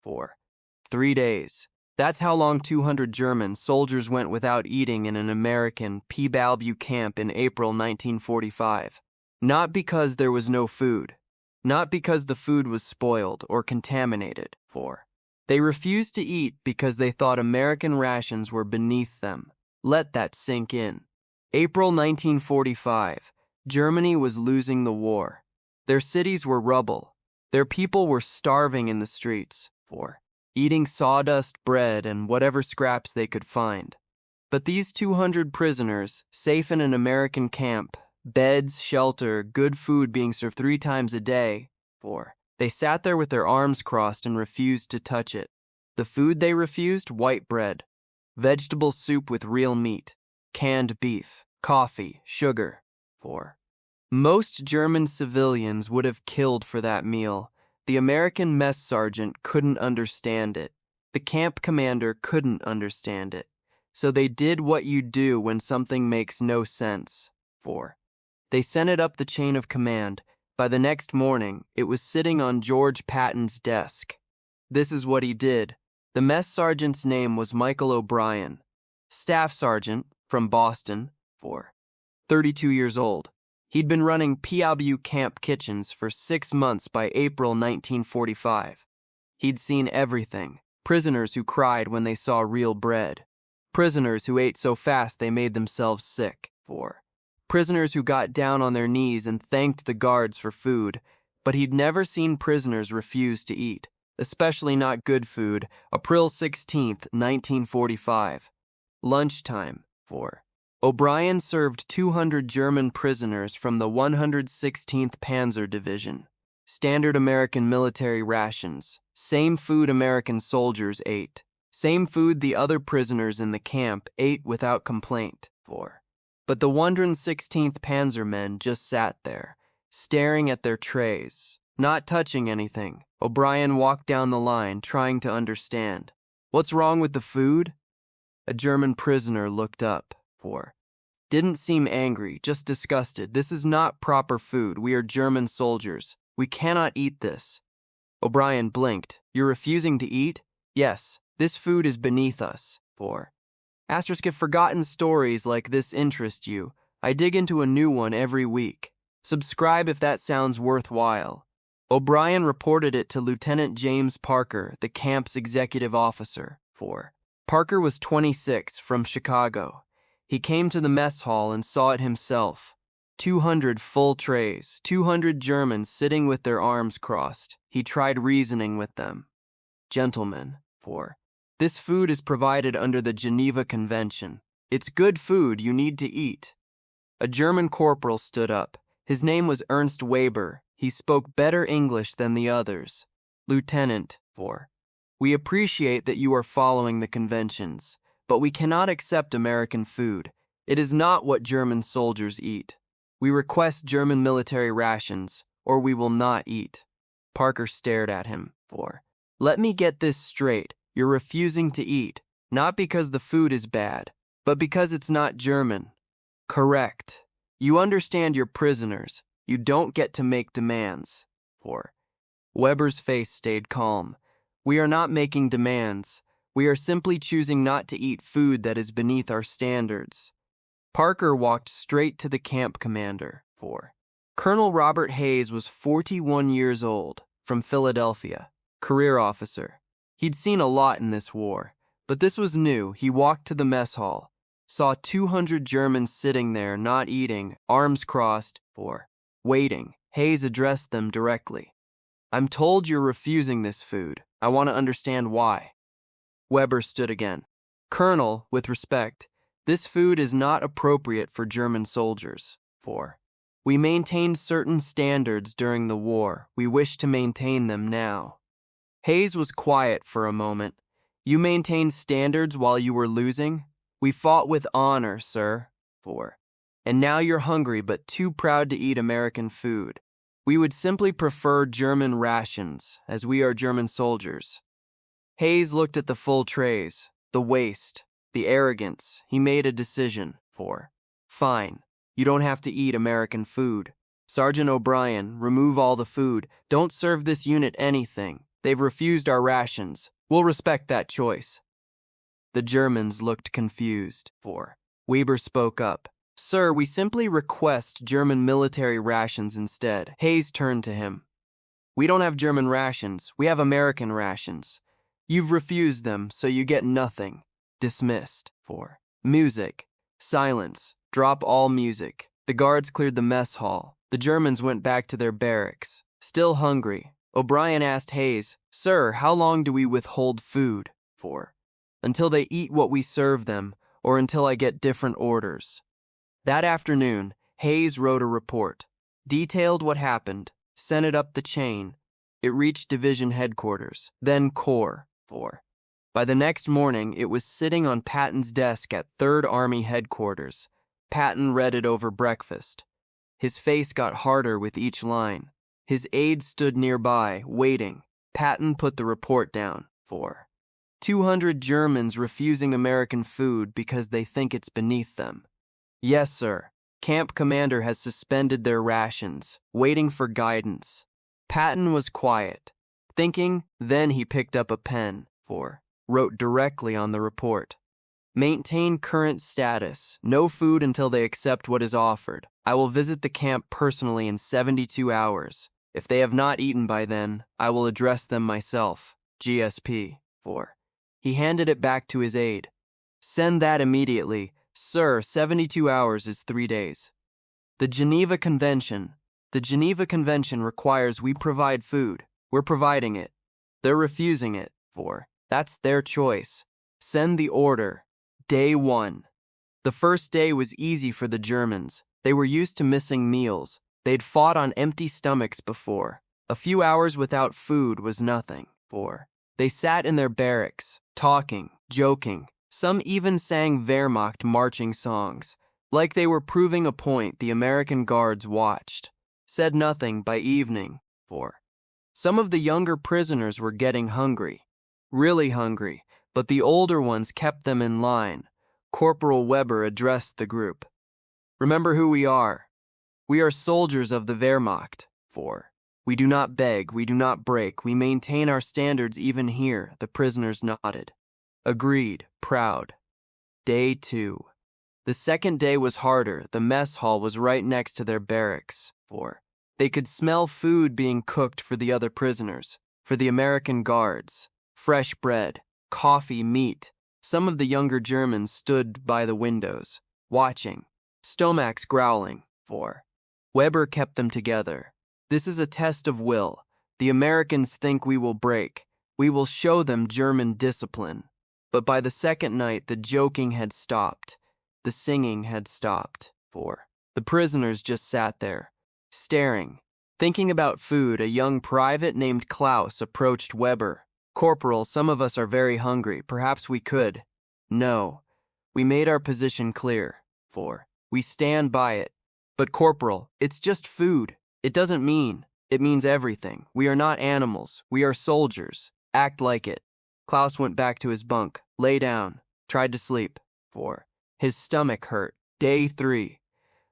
for 3 days. That's how long 200 German soldiers went without eating in an American POW camp in April 1945. Not because there was no food. Not because the food was spoiled or contaminated. They refused to eat because they thought American rations were beneath them. Let that sink in. April 1945. Germany was losing the war. Their cities were rubble. Their people were starving in the streets, eating sawdust bread and whatever scraps they could find. But these 200 prisoners, safe in an American camp, beds, shelter, good food being served 3 times a day, they sat there with their arms crossed and refused to touch it. The food they refused? White bread, vegetable soup with real meat, canned beef, coffee, sugar. Most German civilians would have killed for that meal. The American mess sergeant couldn't understand it. The camp commander couldn't understand it. So they did what you do when something makes no sense. They sent it up the chain of command. By the next morning, it was sitting on George Patton's desk. This is what he did. The mess sergeant's name was Michael O'Brien. Staff sergeant from Boston, 32 years old. He'd been running POW camp kitchens for 6 months by April 1945. He'd seen everything. Prisoners who cried when they saw real bread. Prisoners who ate so fast they made themselves sick. Prisoners who got down on their knees and thanked the guards for food. But he'd never seen prisoners refuse to eat, especially not good food. April 16, 1945. Lunchtime. O'Brien served 200 German prisoners from the 116th Panzer Division. Standard American military rations. Same food American soldiers ate. Same food the other prisoners in the camp ate without complaint. But the 116th Panzer men just sat there, staring at their trays, not touching anything. O'Brien walked down the line, trying to understand. What's wrong with the food? A German prisoner looked up. Didn't seem angry, just disgusted. This is not proper food. We are German soldiers. We cannot eat this. O'Brien blinked. You're refusing to eat? Yes, this food is beneath us. If forgotten stories like this interest you, I dig into a new one every week. Subscribe if that sounds worthwhile. O'Brien reported it to Lieutenant James Parker, the camp's executive officer. Parker was 26, from Chicago. He came to the mess hall and saw it himself. 200 full trays, 200 Germans sitting with their arms crossed. He tried reasoning with them. Gentlemen, this food is provided under the Geneva Convention. It's good food you need to eat. A German corporal stood up. His name was Ernst Weber. He spoke better English than the others. Lieutenant, we appreciate that you are following the conventions. But we cannot accept American food. It is not what German soldiers eat. We request German military rations, or we will not eat. Parker stared at him. Let me get this straight. You're refusing to eat, not because the food is bad, but because it's not German. Correct. You understand you're prisoners. You don't get to make demands. Weber's face stayed calm. We are not making demands. We are simply choosing not to eat food that is beneath our standards. Parker walked straight to the camp commander. Colonel Robert Hayes was 41 years old, from Philadelphia, career officer. He'd seen a lot in this war, but this was new. He walked to the mess hall, saw 200 Germans sitting there, not eating, arms crossed, waiting. Hayes addressed them directly. I'm told you're refusing this food. I want to understand why. Weber stood again. Colonel, with respect, this food is not appropriate for German soldiers. We maintained certain standards during the war. We wish to maintain them now. Hayes was quiet for a moment. You maintained standards while you were losing? We fought with honor, sir. And now you're hungry but too proud to eat American food. We would simply prefer German rations, as we are German soldiers. Hayes looked at the full trays, the waste, the arrogance. He made a decision. Fine, you don't have to eat American food. Sergeant O'Brien, remove all the food. Don't serve this unit anything. They've refused our rations. We'll respect that choice. The Germans looked confused. 4. Weber spoke up. Sir, we simply request German military rations instead. Hayes turned to him. We don't have German rations. We have American rations. You've refused them, so you get nothing. Dismissed. 4. Music. Silence. Drop all music. The guards cleared the mess hall. The Germans went back to their barracks. Still hungry, O'Brien asked Hayes, Sir, how long do we withhold food? 4. Until they eat what we serve them, or until I get different orders. That afternoon, Hayes wrote a report, detailed what happened, sent it up the chain. It reached division headquarters, then Corps. 4. By the next morning, it was sitting on Patton's desk at 3rd Army headquarters. Patton read it over breakfast. His face got harder with each line. His aide stood nearby, waiting. Patton put the report down. 4. 200 Germans refusing American food because they think it's beneath them. Yes, sir. Camp commander has suspended their rations, waiting for guidance. Patton was quiet, thinking, then he picked up a pen. 4. Wrote directly on the report. Maintain current status. No food until they accept what is offered. I will visit the camp personally in 72 hours. If they have not eaten by then, I will address them myself. GSP. 4. He handed it back to his aide. Send that immediately. Sir, 72 hours is 3 days. The Geneva Convention. The Geneva Convention requires we provide food. We're providing it. They're refusing it. 4. That's their choice. Send the order. Day 1. The first day was easy for the Germans. They were used to missing meals. They'd fought on empty stomachs before. A few hours without food was nothing. 4. They sat in their barracks, talking, joking. Some even sang Wehrmacht marching songs. Like they were proving a point, the American guards watched. Said nothing by evening. 4. Some of the younger prisoners were getting hungry. Really hungry, but the older ones kept them in line. Corporal Weber addressed the group. Remember who we are. We are soldiers of the Wehrmacht. 4. We do not beg, we do not break, we maintain our standards even here. The prisoners nodded. Agreed, proud. Day 2. The second day was harder. The mess hall was right next to their barracks. 4. They could smell food being cooked for the other prisoners, for the American guards. Fresh bread, coffee, meat. Some of the younger Germans stood by the windows, watching. Stomachs growling. 4. Weber kept them together. This is a test of will. The Americans think we will break. We will show them German discipline. But by the second night, the joking had stopped. The singing had stopped. 4. The prisoners just sat there, staring. Thinking about food, a young private named Klaus approached Weber. Corporal, some of us are very hungry. Perhaps we could. No. We made our position clear. 4. We stand by it. But Corporal, it's just food. It doesn't mean. It means everything. We are not animals. We are soldiers. Act like it. Klaus went back to his bunk, lay down, tried to sleep. 4. His stomach hurt. Day 3.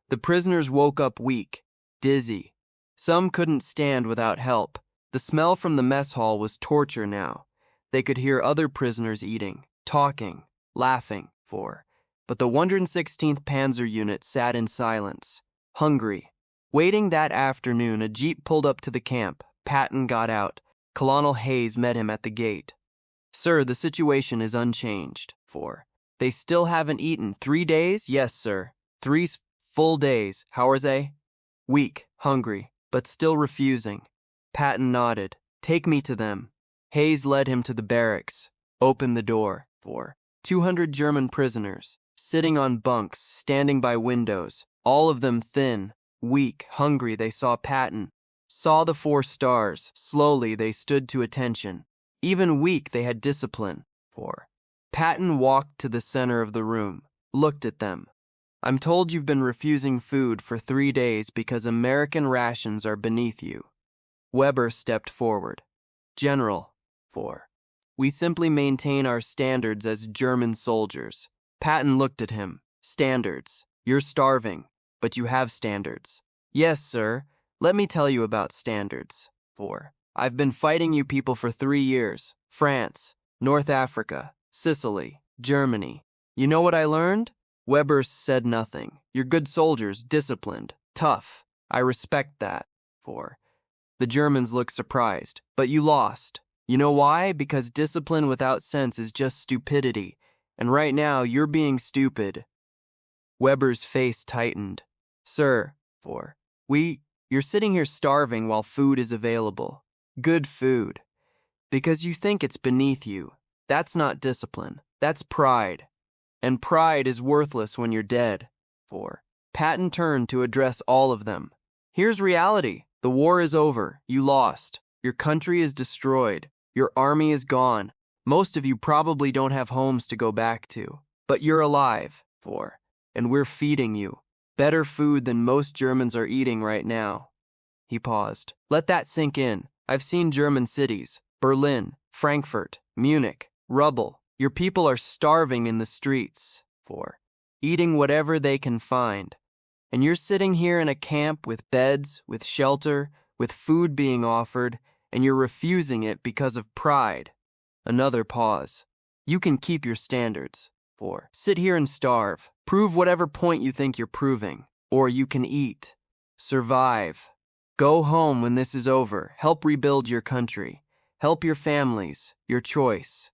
The prisoners woke up weak, dizzy. Some couldn't stand without help. The smell from the mess hall was torture now. They could hear other prisoners eating, talking, laughing. 4. But the 116th Panzer Unit sat in silence, hungry. Waiting that afternoon, a jeep pulled up to the camp. Patton got out. Colonel Hayes met him at the gate. Sir, the situation is unchanged. 4. They still haven't eaten. 3 days? Yes, sir. 3 full days. How are they? Weak, hungry, but still refusing. Patton nodded. Take me to them. Hayes led him to the barracks. Opened the door. 4. 200 German prisoners, sitting on bunks, standing by windows, all of them thin, weak, hungry. They saw Patton, saw the 4 stars. Slowly they stood to attention. Even weak, they had discipline. 4. Patton walked to the center of the room, looked at them. I'm told you've been refusing food for 3 days because American rations are beneath you. Weber stepped forward. General. 4. We simply maintain our standards as German soldiers. Patton looked at him. Standards. You're starving, but you have standards. Yes, sir. Let me tell you about standards. 4. I've been fighting you people for 3 years. France, North Africa, Sicily, Germany. You know what I learned? Weber said nothing. You're good soldiers, disciplined, tough. I respect that. 4. The Germans looked surprised. But you lost. You know why? Because discipline without sense is just stupidity. And right now, you're being stupid. Weber's face tightened. Sir, 4. You're sitting here starving while food is available. Good food. Because you think it's beneath you. That's not discipline. That's pride. And pride is worthless when you're dead. 4. Patton turned to address all of them. Here's reality. The war is over. You lost. Your country is destroyed. Your army is gone. Most of you probably don't have homes to go back to. But you're alive. 4. And we're feeding you. Better food than most Germans are eating right now. He paused. Let that sink in. I've seen German cities. Berlin, Frankfurt, Munich, rubble. Your people are starving in the streets. 4. Eating whatever they can find. And you're sitting here in a camp with beds, with shelter, with food being offered, and you're refusing it because of pride. Another pause. You can keep your standards. 4. Sit here and starve. Prove whatever point you think you're proving. Or you can eat. Survive. Go home when this is over. Help rebuild your country. Help your families. Your choice.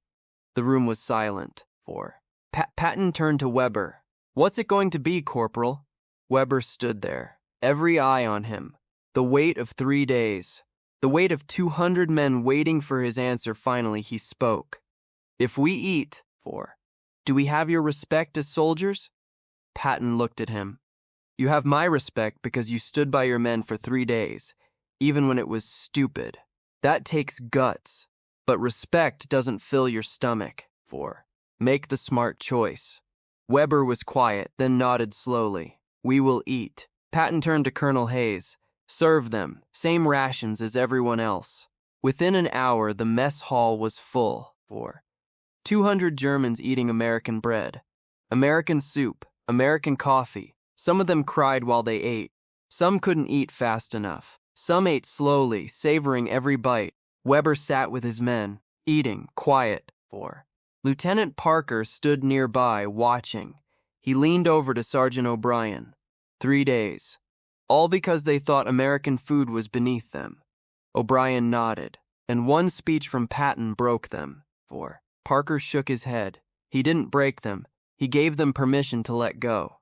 The room was silent. 4. Patton turned to Weber. What's it going to be, Corporal? Weber stood there, every eye on him. The weight of 3 days. The weight of 200 men waiting for his answer. Finally, he spoke. If we eat, 4. Do we have your respect as soldiers? Patton looked at him. You have my respect because you stood by your men for 3 days, even when it was stupid. That takes guts. But respect doesn't fill your stomach. 4. Make the smart choice. Weber was quiet, then nodded slowly. We will eat. Patton turned to Colonel Hayes. Serve them. Same rations as everyone else. Within an hour, the mess hall was full. 4. 200 Germans eating American bread. American soup. American coffee. Some of them cried while they ate. Some couldn't eat fast enough. Some ate slowly, savoring every bite. Weber sat with his men, eating, quiet. 4. Lieutenant Parker stood nearby, watching. He leaned over to Sergeant O'Brien. 3 days. All because they thought American food was beneath them. O'Brien nodded, and one speech from Patton broke them. 4. Parker shook his head. He didn't break them. He gave them permission to let go.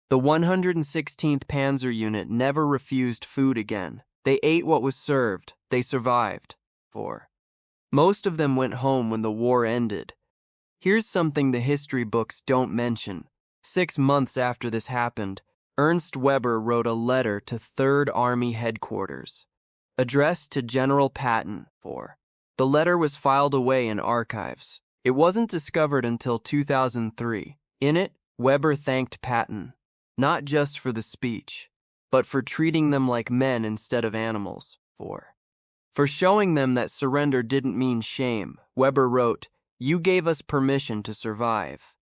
The 116th Panzer Unit never refused food again. They ate what was served. They survived. 4. Most of them went home when the war ended. Here's something the history books don't mention. 6 months after this happened, Ernst Weber wrote a letter to 3rd Army Headquarters, addressed to General Patton. 4. The letter was filed away in archives. It wasn't discovered until 2003. In it, Weber thanked Patton, not just for the speech, but for treating them like men instead of animals. 4. For showing them that surrender didn't mean shame, Weber wrote, "You gave us permission to survive.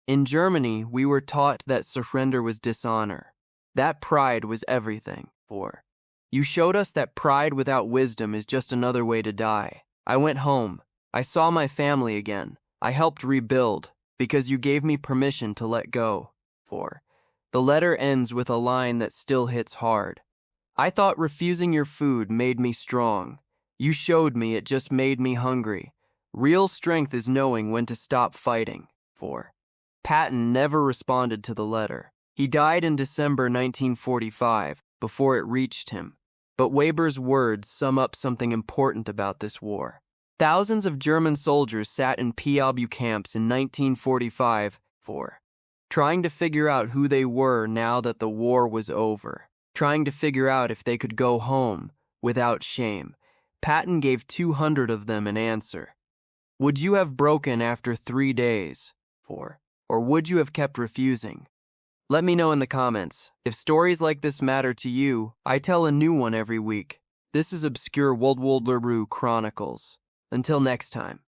In Germany, we were taught that surrender was dishonor. That pride was everything." 4. You showed us that pride without wisdom is just another way to die. I went home. I saw my family again. I helped rebuild because you gave me permission to let go. 4. The letter ends with a line that still hits hard. I thought refusing your food made me strong. You showed me it just made me hungry. Real strength is knowing when to stop fighting. 4. Patton never responded to the letter. He died in December 1945, before it reached him. But Weber's words sum up something important about this war. Thousands of German soldiers sat in POW camps in 1945, 4. Trying to figure out who they were now that the war was over. Trying to figure out if they could go home without shame. Patton gave 200 of them an answer. Would you have broken after 3 days? 4. Or would you have kept refusing? Let me know in the comments. If stories like this matter to you, I tell a new one every week. This is Obscure WW2 Chronicles. Until next time.